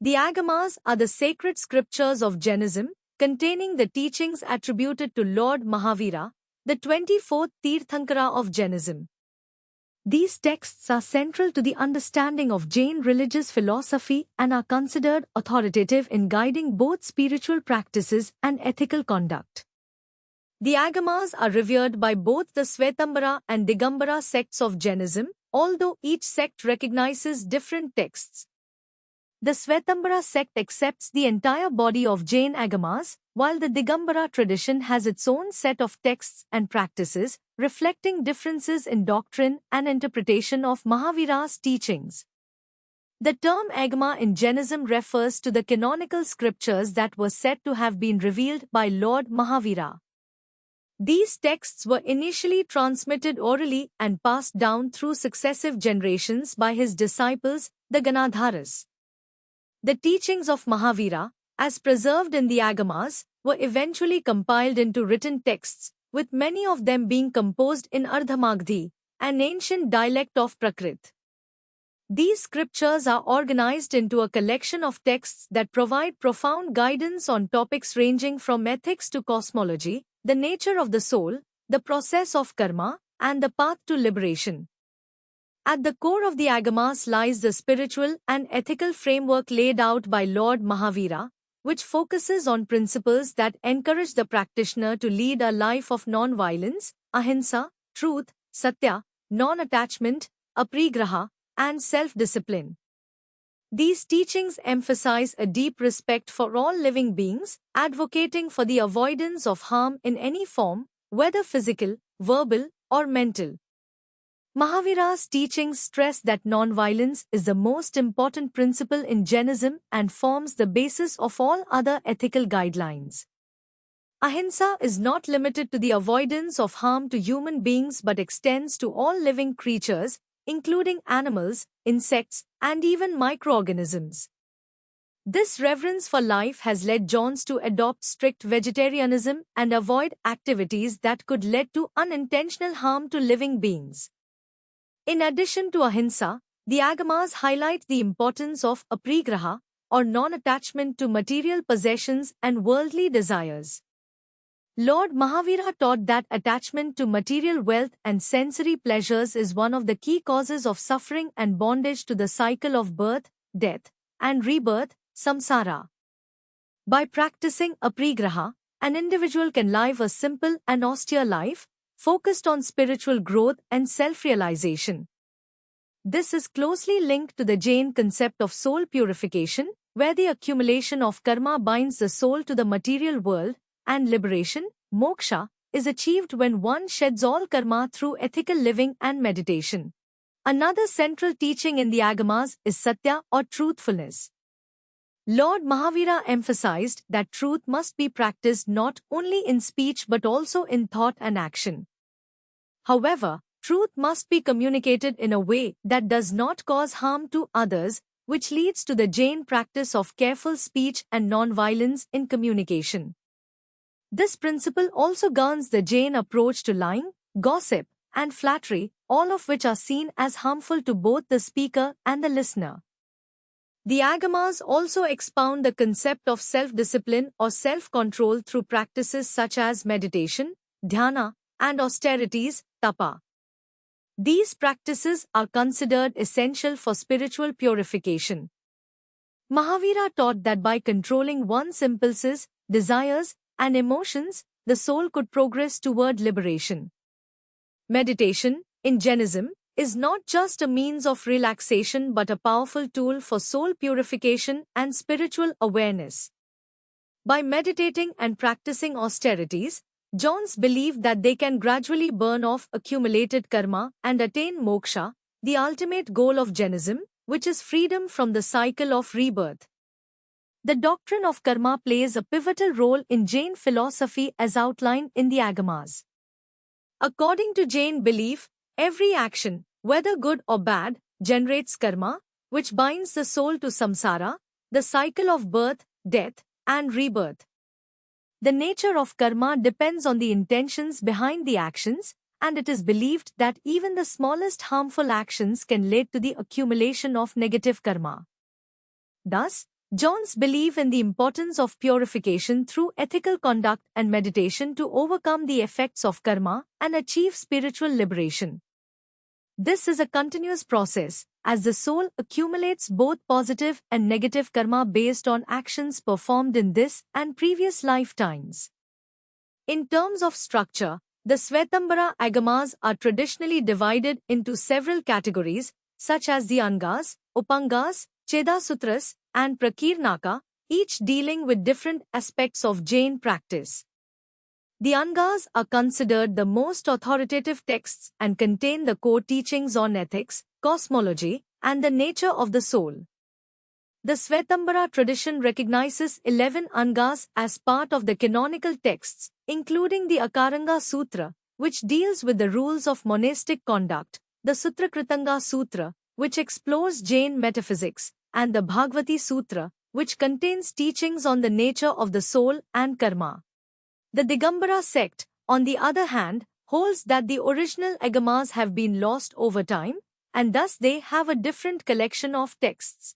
The Agamas are the sacred scriptures of Jainism, containing the teachings attributed to Lord Mahavira, the 24th Tirthankara of Jainism. These texts are central to the understanding of Jain religious philosophy and are considered authoritative in guiding both spiritual practices and ethical conduct. The Agamas are revered by both the Svetambara and Digambara sects of Jainism, although each sect recognizes different texts. The Svetambara sect accepts the entire body of Jain Agamas, while the Digambara tradition has its own set of texts and practices, reflecting differences in doctrine and interpretation of Mahavira's teachings. The term Agama in Jainism refers to the canonical scriptures that were said to have been revealed by Lord Mahavira. These texts were initially transmitted orally and passed down through successive generations by his disciples, the Ganadharas. The teachings of Mahavira, as preserved in the Agamas, were eventually compiled into written texts, with many of them being composed in Ardhamagadhi, an ancient dialect of Prakrit. These scriptures are organized into a collection of texts that provide profound guidance on topics ranging from ethics to cosmology, the nature of the soul, the process of karma, and the path to liberation. At the core of the Agamas lies the spiritual and ethical framework laid out by Lord Mahavira, which focuses on principles that encourage the practitioner to lead a life of non-violence, ahimsa, truth, satya, non-attachment, aparigraha, and self-discipline. These teachings emphasize a deep respect for all living beings, advocating for the avoidance of harm in any form, whether physical, verbal, or mental. Mahavira's teachings stress that non-violence is the most important principle in Jainism and forms the basis of all other ethical guidelines. Ahimsa is not limited to the avoidance of harm to human beings but extends to all living creatures, including animals, insects, and even microorganisms. This reverence for life has led Jains to adopt strict vegetarianism and avoid activities that could lead to unintentional harm to living beings. In addition to ahimsa, the Agamas highlight the importance of aparigraha, or non-attachment to material possessions and worldly desires. Lord Mahavira taught that attachment to material wealth and sensory pleasures is one of the key causes of suffering and bondage to the cycle of birth, death, and rebirth, samsara. By practicing aparigraha, an individual can live a simple and austere life, focused on spiritual growth and self-realization. This is closely linked to the Jain concept of soul purification, where the accumulation of karma binds the soul to the material world, and liberation, moksha, is achieved when one sheds all karma through ethical living and meditation. Another central teaching in the Agamas is satya or truthfulness. Lord Mahavira emphasized that truth must be practiced not only in speech but also in thought and action. However, truth must be communicated in a way that does not cause harm to others, which leads to the Jain practice of careful speech and non-violence in communication. This principle also governs the Jain approach to lying, gossip, and flattery, all of which are seen as harmful to both the speaker and the listener. The Agamas also expound the concept of self-discipline or self-control through practices such as meditation, dhyana, and austerities, tapa. These practices are considered essential for spiritual purification. Mahavira taught that by controlling one's impulses, desires, and emotions, the soul could progress toward liberation. Meditation, in Jainism, is not just a means of relaxation but a powerful tool for soul purification and spiritual awareness. By meditating and practicing austerities, Jains believe that they can gradually burn off accumulated karma and attain moksha, the ultimate goal of Jainism, which is freedom from the cycle of rebirth. The doctrine of karma plays a pivotal role in Jain philosophy as outlined in the Agamas. According to Jain belief, every action, whether good or bad, generates karma, which binds the soul to samsara, the cycle of birth, death, and rebirth. The nature of karma depends on the intentions behind the actions, and it is believed that even the smallest harmful actions can lead to the accumulation of negative karma. Thus, John's believe in the importance of purification through ethical conduct and meditation to overcome the effects of karma and achieve spiritual liberation. This is a continuous process, as the soul accumulates both positive and negative karma based on actions performed in this and previous lifetimes. In terms of structure, the Svetambara Agamas are traditionally divided into several categories, such as the Angas, Upangas, Chedasutras, and Prakirnaka, each dealing with different aspects of Jain practice. The Angas are considered the most authoritative texts and contain the core teachings on ethics, cosmology, and the nature of the soul. The Svetambara tradition recognizes 11 Angas as part of the canonical texts, including the Akaranga Sutra, which deals with the rules of monastic conduct, the Sutrakritanga Sutra, which explores Jain metaphysics, and the Bhagavati Sutra, which contains teachings on the nature of the soul and karma. The Digambara sect, on the other hand, holds that the original Agamas have been lost over time, and thus they have a different collection of texts.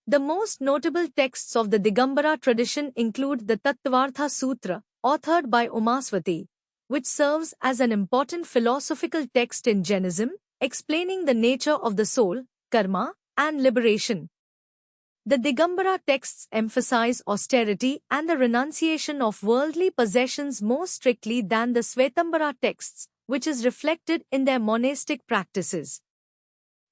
The most notable texts of the Digambara tradition include the Tattvartha Sutra, authored by Umaswati, which serves as an important philosophical text in Jainism, explaining the nature of the soul, karma, and liberation. The Digambara texts emphasize austerity and the renunciation of worldly possessions more strictly than the Svetambara texts, which is reflected in their monastic practices.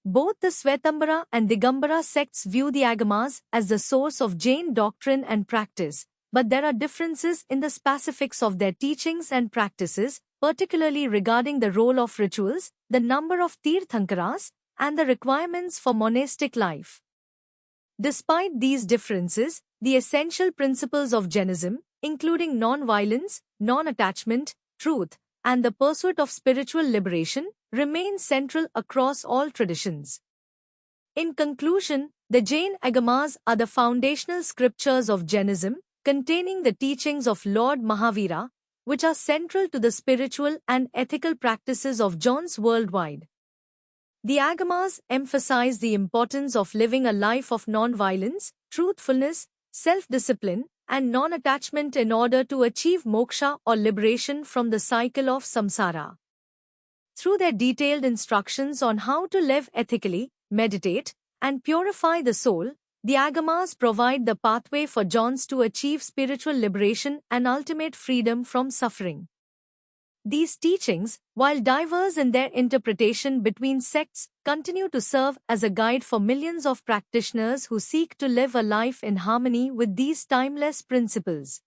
Both the Svetambara and Digambara sects view the Agamas as the source of Jain doctrine and practice, but there are differences in the specifics of their teachings and practices, particularly regarding the role of rituals, the number of Tirthankaras, and the requirements for monastic life. Despite these differences, the essential principles of Jainism, including non-violence, non-attachment, truth, and the pursuit of spiritual liberation, remain central across all traditions. In conclusion, the Jain Agamas are the foundational scriptures of Jainism, containing the teachings of Lord Mahavira, which are central to the spiritual and ethical practices of Jains worldwide. The Agamas emphasize the importance of living a life of non-violence, truthfulness, self-discipline, and non-attachment in order to achieve moksha or liberation from the cycle of samsara. Through their detailed instructions on how to live ethically, meditate, and purify the soul, the Agamas provide the pathway for Jains to achieve spiritual liberation and ultimate freedom from suffering. These teachings, while diverse in their interpretation between sects, continue to serve as a guide for millions of practitioners who seek to live a life in harmony with these timeless principles.